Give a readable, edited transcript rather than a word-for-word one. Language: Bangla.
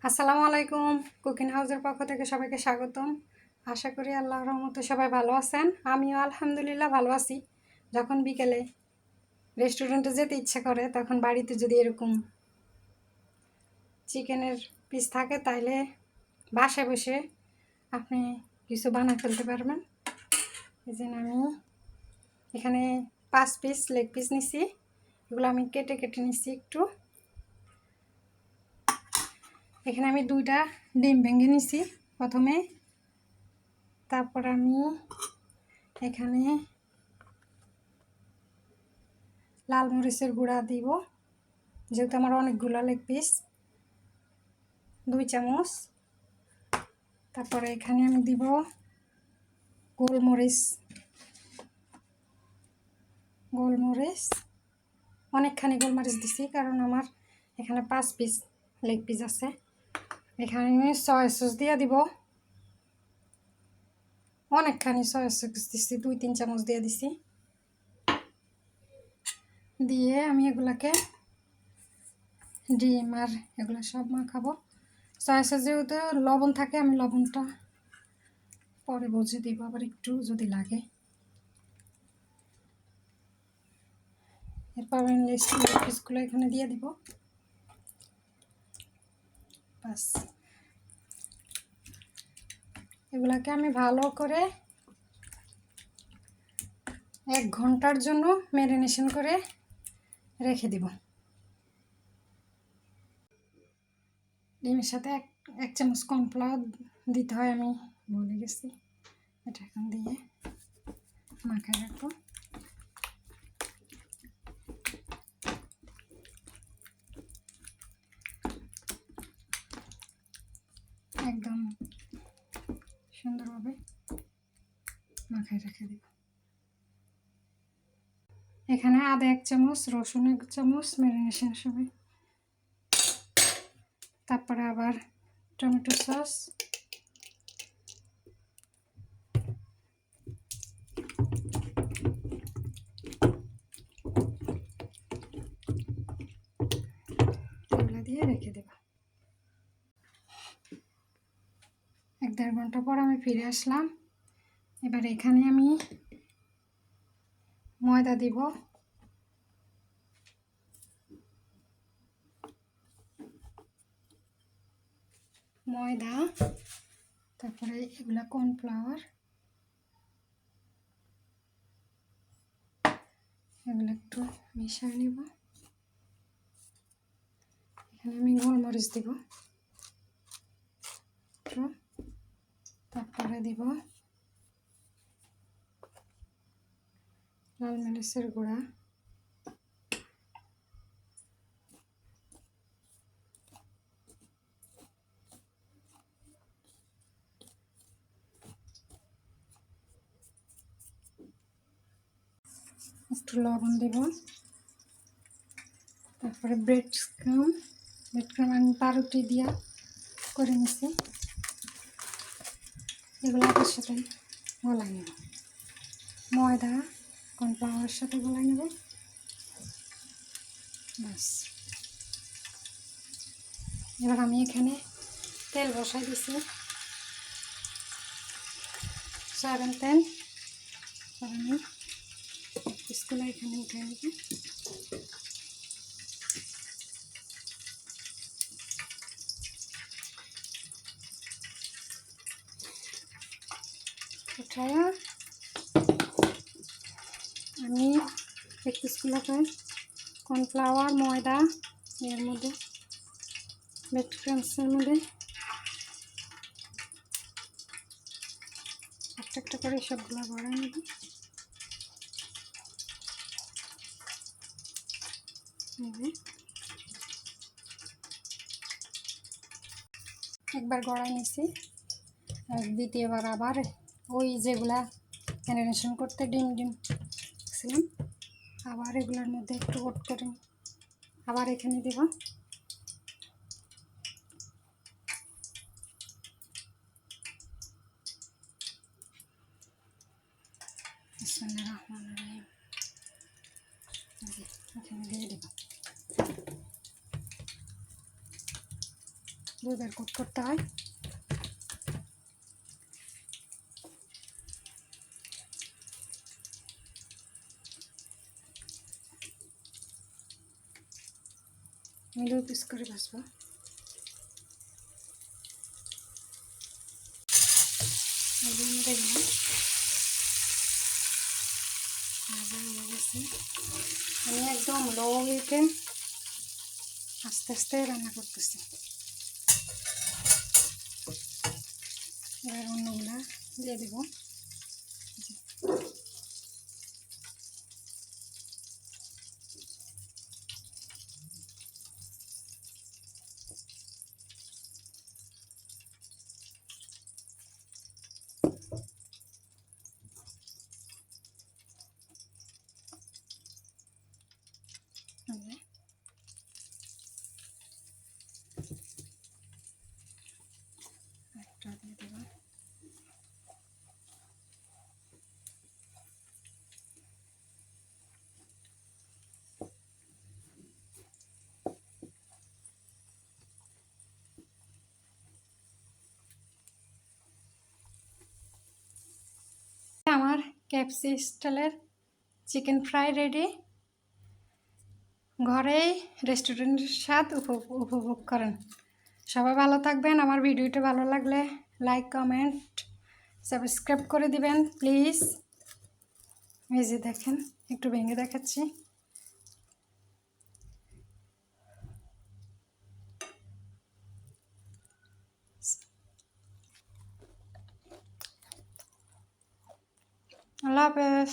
আসসালামু আলাইকুম। কুকিং হাউসের পক্ষ থেকে সবাইকে স্বাগতম। আশা করি আল্লাহর রহমতে সবাই ভালো আছেন। আমিও আলহামদুলিল্লাহ ভালো আছি। যখন বিকেলে রেস্টুরেন্টে যেতে ইচ্ছা করে তখন বাড়িতে যদি এরকম চিকেনের পিস থাকে তাইলে বাসায় বসে আপনি কিছু বানিয়ে ফেলতে পারবেন। এই জন্য আমি এখানে 5 পিস লেগ পিস নিছি। এগুলো আমি কেটে কেটে নিছি একটু। এখানে আমি 2টা ডিম ভেঙে নিছি প্রথমে। তারপর আমি এখানে লাল মরিচের গুঁড়া দিব, যেহেতু আমার অনেকগুলো লেগ পিস, 2 চামচ। তারপরে এখানে আমি দিব গোলমরিচ অনেকখানি গোলমরিচ দিছি, কারণ আমার এখানে 5 পিস লেগ পিস আছে। এখানে আমি সয়া সস দিয়ে দিব, অনেকখানি সয়া সস দিছি, 2-3 চামচ দিয়ে দিছি। দিয়ে আমি এগুলাকে ডিম আর এগুলো সব মাখাবো। সয়া সস যেহেতু লবণ থাকে, আমি লবণটা পরে বুঝে দিব, আবার একটু যদি লাগে। এরপর আমি লেগ পিসগুলো এখানে দিয়ে দিব। বাস, এগুলাকে আমি ভালো করে 1 ঘন্টার জন্য ম্যারিনেশন করে রেখে দিব। ডিমের সাথে এক চামচ কর্নফ্লাওয়ার দিতে হয়, আমি ভুলে গেছি। এটা এখন দিয়ে মাখায় রাখবো। একদম সুন্দরভাবে মাখায় রেখে দেব। এখানে আদা 1 চামচ, রসুন 1 চামচ ম্যারিনেশন সময়। তারপরে আবার টমেটো সস, এগুলো দিয়ে রেখে দেব। 1-1.5 ঘন্টা পর আমি ফিরে আসলাম। এবার এখানে আমি ময়দা দিব। ময়দা, তারপরে এগুলা কর্নফ্লাওয়ার, এগুলো একটু মিশিয়ে নেব। এখানে আমি গোলমরিচ দিব, তারপরে দিব লাল মরিচের গুঁড়া, একটু লবণ দেব। তারপরে ব্রেড ক্রাম আমি পাউরুটি দিয়া করে নিছি। এগুলো আপনার সাথে গলাই নেব, ময়দা কর্নফ্লাওয়ারের সাথে গলাই নেব। ব্যাস, এবার আমি এখানে তেল বসাই দিছি, সয়াবিন তেল। আমি পিসগুলো এখানে উঠে নেব। উঠায়া আমি এক পিসগুলোকে কর্নফ্লাওয়ার, ময়দা এর মধ্যে ব্রেড ক্রামসের মধ্যে একটা করে সবগুলো গড়াই নেব। একবার গড়াই নিছি, আর দ্বিতীয়বার আবার ওই যেগুলা ম্যারিনেশন করতে ডিম ছিলাম, আবার এগুলোর মধ্যে একটু ওট করে আবার এখানে দেব। বিসমিল্লাহির রহমানির রহিম, এখানে দিয়ে দেব। দুধের কোট করতে হয়। আমি 2 পিস করে ভাজবো। দেখলাম ভাজা হয়ে গেছে। আমি একদম লো হিটে আস্তে আস্তে রান্না করতেছি। এবার অন্যগুলা দিয়ে দেবো। একটা দিয়ে দেবো। আমার KFC স্টাইলের চিকেন ফ্রাই রেডি। ঘরেই রেস্টুরেন্টের স্বাদ উপভোগ করেন। সবাই ভালো থাকবেন। আমার ভিডিওটা ভালো লাগলে লাইক, কমেন্ট, সাবস্ক্রাইব করে দিবেন প্লিজ। এই যে দেখেন, একটু ভেঙে দেখাচ্ছি। আল্লাহ হাফেজ।